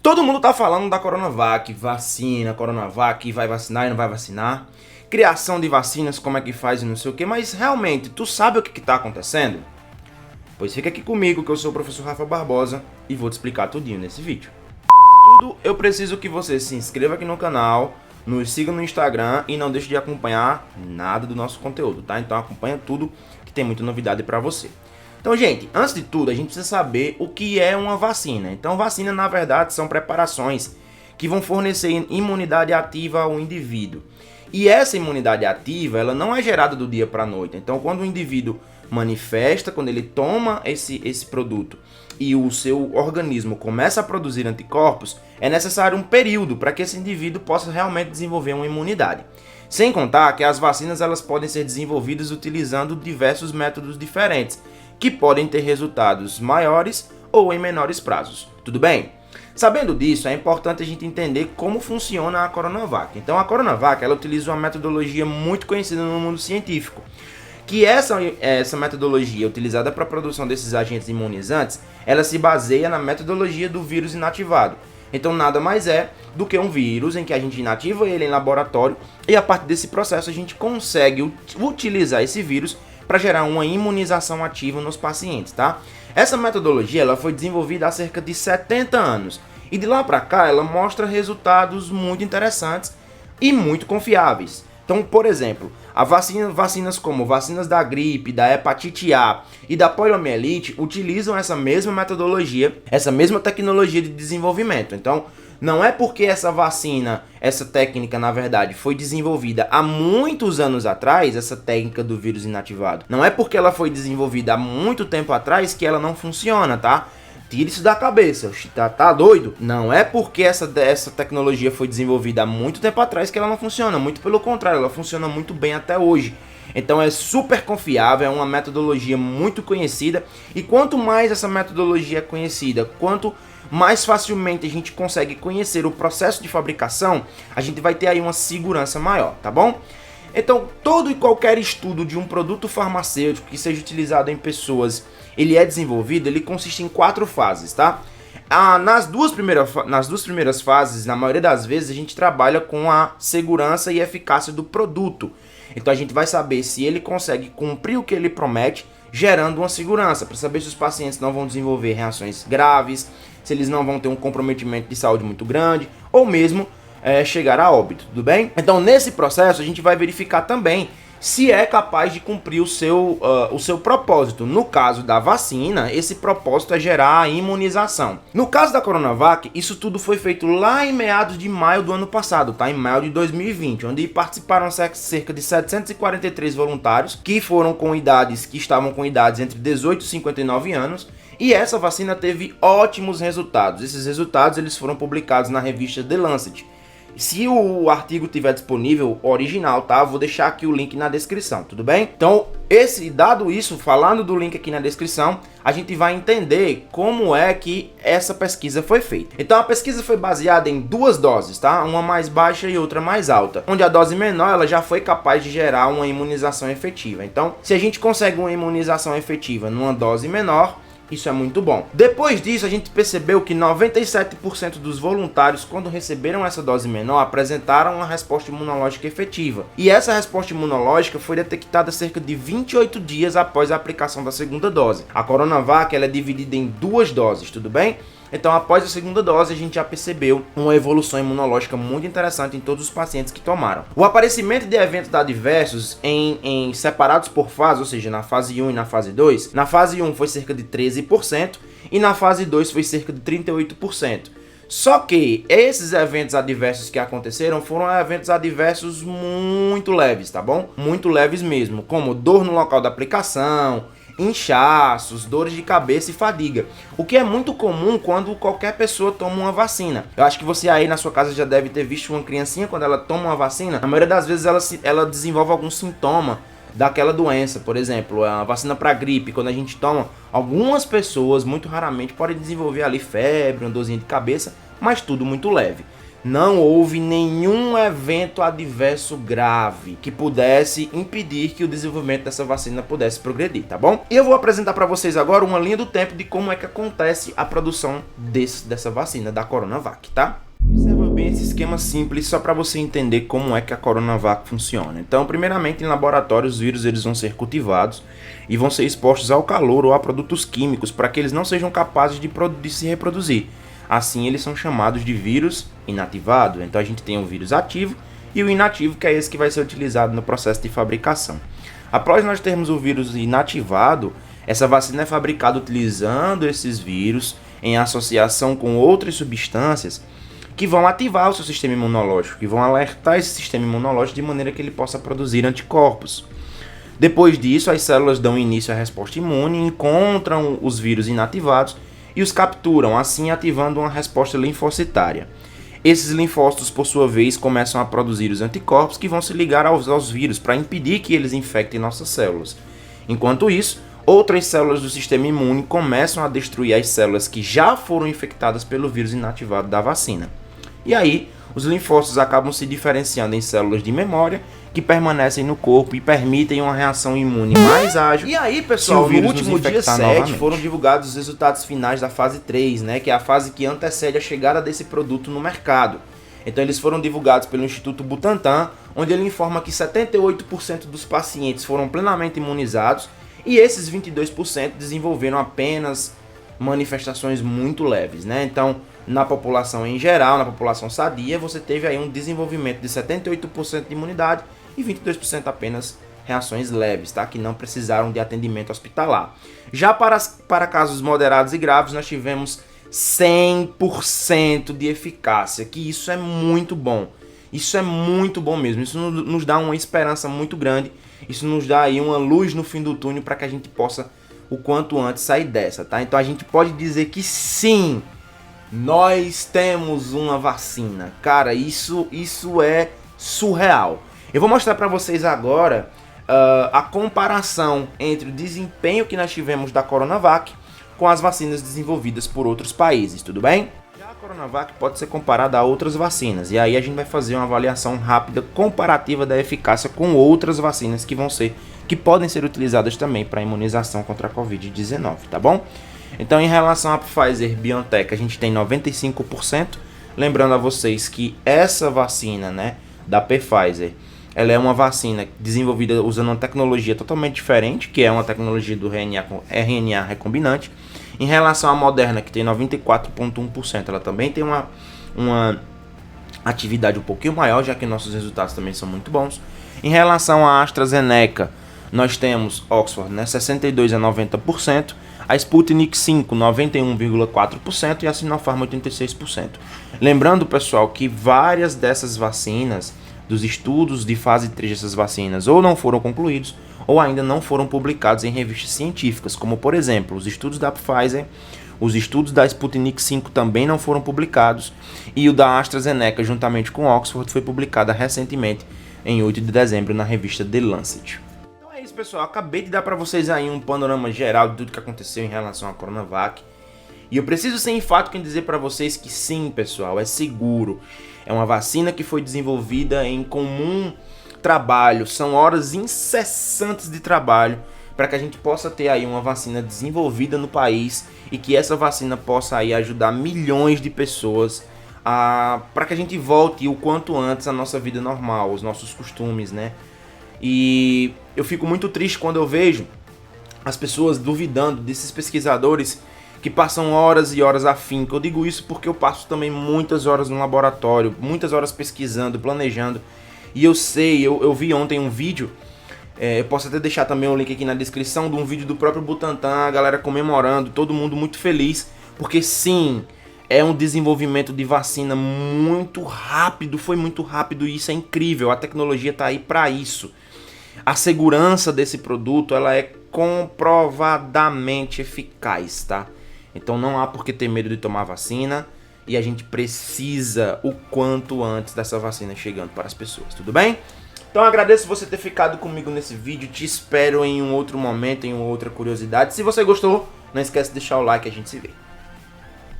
Todo mundo tá falando da Coronavac, vacina, Coronavac, vai vacinar e não vai vacinar. Criação de vacinas, como é que faz e não sei o que, mas realmente, tu sabe o que tá acontecendo? Pois fica aqui comigo que eu sou o professor Rafa Barbosa e vou te explicar tudinho nesse vídeo. Eu preciso que você se inscreva aqui no canal, nos siga no Instagram e não deixe de acompanhar nada do nosso conteúdo, tá? Então acompanha tudo que tem muita novidade pra você. Então, gente, antes de tudo, a gente precisa saber o que é uma vacina. Então, vacina, na verdade, são preparações que vão fornecer imunidade ativa ao indivíduo. E essa imunidade ativa, ela não é gerada do dia para a noite. Então, quando o indivíduo manifesta, quando ele toma esse produto e o seu organismo começa a produzir anticorpos, é necessário um período para que esse indivíduo possa realmente desenvolver uma imunidade. Sem contar que as vacinas elas podem ser desenvolvidas utilizando diversos métodos diferentes, que podem ter resultados maiores ou em menores prazos. Tudo bem? Sabendo disso, é importante a gente entender como funciona a Coronavac. Então, a Coronavac ela utiliza uma metodologia muito conhecida no mundo científico, que essa metodologia utilizada para a produção desses agentes imunizantes, ela se baseia na metodologia do vírus inativado. Então, nada mais é do que um vírus em que a gente inativa ele em laboratório e a partir desse processo a gente consegue utilizar esse vírus para gerar uma imunização ativa nos pacientes, tá? Essa metodologia ela foi desenvolvida há cerca de 70 anos e de lá para cá ela mostra resultados muito interessantes e muito confiáveis. Então, por exemplo, vacinas como vacinas da gripe, da hepatite A e da poliomielite utilizam essa mesma metodologia, essa mesma tecnologia de desenvolvimento. Então, não é porque essa vacina, essa técnica, na verdade, foi desenvolvida há muitos anos atrás, essa técnica do vírus inativado. Não é porque ela foi desenvolvida há muito tempo atrás que ela não funciona, tá? Tira isso da cabeça, tá doido? Não é porque essa tecnologia foi desenvolvida há muito tempo atrás que ela não funciona. Muito pelo contrário, ela funciona muito bem até hoje. Então é super confiável, é uma metodologia muito conhecida. E quanto mais essa metodologia é conhecida, quanto mais facilmente a gente consegue conhecer o processo de fabricação, a gente vai ter aí uma segurança maior, tá bom? Então, todo e qualquer estudo de um produto farmacêutico que seja utilizado em pessoas, ele é desenvolvido, ele consiste em 4 fases, tá? Nas duas primeiras fases, na maioria das vezes, a gente trabalha com a segurança e eficácia do produto. Então, a gente vai saber se ele consegue cumprir o que ele promete, gerando uma segurança, para saber se os pacientes não vão desenvolver reações graves, se eles não vão ter um comprometimento de saúde muito grande, ou mesmo chegar a óbito, tudo bem? Então, nesse processo, a gente vai verificar também se é capaz de cumprir o seu propósito. No caso da vacina, esse propósito é gerar a imunização. No caso da Coronavac, isso tudo foi feito lá em meados de maio do ano passado, tá? Em maio de 2020, onde participaram cerca de 743 voluntários que estavam com idades entre 18 e 59 anos. E essa vacina teve ótimos resultados. Esses resultados eles foram publicados na revista The Lancet. Se o artigo tiver disponível, original, tá? Vou deixar aqui o link na descrição, tudo bem? Então, dado isso, falando do link aqui na descrição, a gente vai entender como é que essa pesquisa foi feita. Então, a pesquisa foi baseada em 2 doses, tá? Uma mais baixa e outra mais alta. Onde a dose menor, ela já foi capaz de gerar uma imunização efetiva. Então, se a gente consegue uma imunização efetiva numa dose menor, isso é muito bom. Depois disso, a gente percebeu que 97% dos voluntários, quando receberam essa dose menor, apresentaram uma resposta imunológica efetiva. E essa resposta imunológica foi detectada cerca de 28 dias após a aplicação da segunda dose. A Coronavac ela é dividida em 2 doses, tudo bem? Então, após a segunda dose, a gente já percebeu uma evolução imunológica muito interessante em todos os pacientes que tomaram. O aparecimento de eventos adversos em separados por fase, ou seja, na fase 1 e na fase 2, na fase 1 foi cerca de 13% e na fase 2 foi cerca de 38%. Só que esses eventos adversos que aconteceram foram eventos adversos muito leves, tá bom? Muito leves mesmo, como dor no local da aplicação, inchaços, dores de cabeça e fadiga, o que é muito comum quando qualquer pessoa toma uma vacina. Eu acho que você aí na sua casa já deve ter visto uma criancinha quando ela toma uma vacina, na maioria das vezes ela desenvolve algum sintoma daquela doença. Por exemplo, a vacina para gripe, quando a gente toma, algumas pessoas, muito raramente, podem desenvolver ali febre, uma dorzinha de cabeça, mas tudo muito leve. não houve nenhum evento adverso grave que pudesse impedir que o desenvolvimento dessa vacina pudesse progredir, tá bom? E eu vou apresentar para vocês agora uma linha do tempo de como é que acontece a produção dessa vacina, da Coronavac, tá? Observa bem esse esquema simples só para você entender como é que a Coronavac funciona. Então, primeiramente, em laboratório, os vírus eles vão ser cultivados e vão ser expostos ao calor ou a produtos químicos para que eles não sejam capazes de se reproduzir. Assim, eles são chamados de vírus inativado. Então, a gente tem o vírus ativo e o inativo, que é esse que vai ser utilizado no processo de fabricação. Após nós termos o vírus inativado, essa vacina é fabricada utilizando esses vírus em associação com outras substâncias que vão ativar o seu sistema imunológico, que vão alertar esse sistema imunológico de maneira que ele possa produzir anticorpos. Depois disso, as células dão início à resposta imune, encontram os vírus inativados e os capturam, assim ativando uma resposta linfocitária. Esses linfócitos, por sua vez, começam a produzir os anticorpos que vão se ligar aos vírus para impedir que eles infectem nossas células. Enquanto isso, outras células do sistema imune começam a destruir as células que já foram infectadas pelo vírus inativado da vacina. E aí, os linfócitos acabam se diferenciando em células de memória que permanecem no corpo e permitem uma reação imune mais ágil. E aí, pessoal, no último dia 7 foram divulgados os resultados finais da fase 3, né, que é a fase que antecede a chegada desse produto no mercado. Então, eles foram divulgados pelo Instituto Butantan, onde ele informa que 78% dos pacientes foram plenamente imunizados e esses 22% desenvolveram apenas manifestações muito leves, né? Então, na população em geral, na população sadia, você teve aí um desenvolvimento de 78% de imunidade e 22% apenas reações leves, tá? Que não precisaram de atendimento hospitalar. Já para casos moderados e graves, nós tivemos 100% de eficácia, que isso é muito bom. Isso é muito bom mesmo. Isso nos dá uma esperança muito grande. Isso nos dá aí uma luz no fim do túnel para que a gente possa, o quanto antes, sair dessa, tá? Então a gente pode dizer que sim, nós temos uma vacina. Cara, isso é surreal. Eu vou mostrar para vocês agora a comparação entre o desempenho que nós tivemos da Coronavac com as vacinas desenvolvidas por outros países, tudo bem? Já a Coronavac pode ser comparada a outras vacinas, e aí a gente vai fazer uma avaliação rápida comparativa da eficácia com outras vacinas que podem ser utilizadas também para imunização contra a Covid-19, tá bom? Então, em relação à Pfizer BioNTech, a gente tem 95%. Lembrando a vocês que essa vacina, né, da Pfizer, ela é uma vacina desenvolvida usando uma tecnologia totalmente diferente, que é uma tecnologia do RNA recombinante. Em relação à Moderna, que tem 94,1%, ela também tem uma atividade um pouquinho maior, já que nossos resultados também são muito bons. Em relação à AstraZeneca, nós temos Oxford, né, 62% a 90%, a Sputnik 5, 91,4% e a Sinopharm, 86%. Lembrando, pessoal, que várias dessas vacinas, dos estudos de fase 3 dessas vacinas, ou não foram concluídos, ou ainda não foram publicados em revistas científicas, como, por exemplo, os estudos da Pfizer, os estudos da Sputnik 5 também não foram publicados, e o da AstraZeneca, juntamente com Oxford, foi publicada recentemente, em 8 de dezembro, na revista The Lancet. Então é isso, pessoal. Acabei de dar para vocês aí um panorama geral de tudo que aconteceu em relação à Coronavac. E eu preciso ser enfático em dizer para vocês que sim, pessoal, é seguro. É uma vacina que foi desenvolvida em comum trabalho, são horas incessantes de trabalho para que a gente possa ter aí uma vacina desenvolvida no país e que essa vacina possa aí ajudar milhões de pessoas para que a gente volte o quanto antes à nossa vida normal, os nossos costumes, né? E eu fico muito triste quando eu vejo as pessoas duvidando desses pesquisadores que passam horas e horas a fim. Eu digo isso porque eu passo também muitas horas no laboratório, muitas horas pesquisando, planejando. E eu sei, eu vi ontem um vídeo, eu posso até deixar também o link aqui na descrição, de um vídeo do próprio Butantan, a galera comemorando, todo mundo muito feliz, porque sim, é um desenvolvimento de vacina muito rápido, foi muito rápido e isso é incrível, a tecnologia está aí para isso. A segurança desse produto, ela é comprovadamente eficaz, tá? Então não há por que ter medo de tomar vacina e a gente precisa o quanto antes dessa vacina chegando para as pessoas, tudo bem? Então agradeço você ter ficado comigo nesse vídeo, te espero em um outro momento, em uma outra curiosidade. Se você gostou, não esquece de deixar o like, a gente se vê.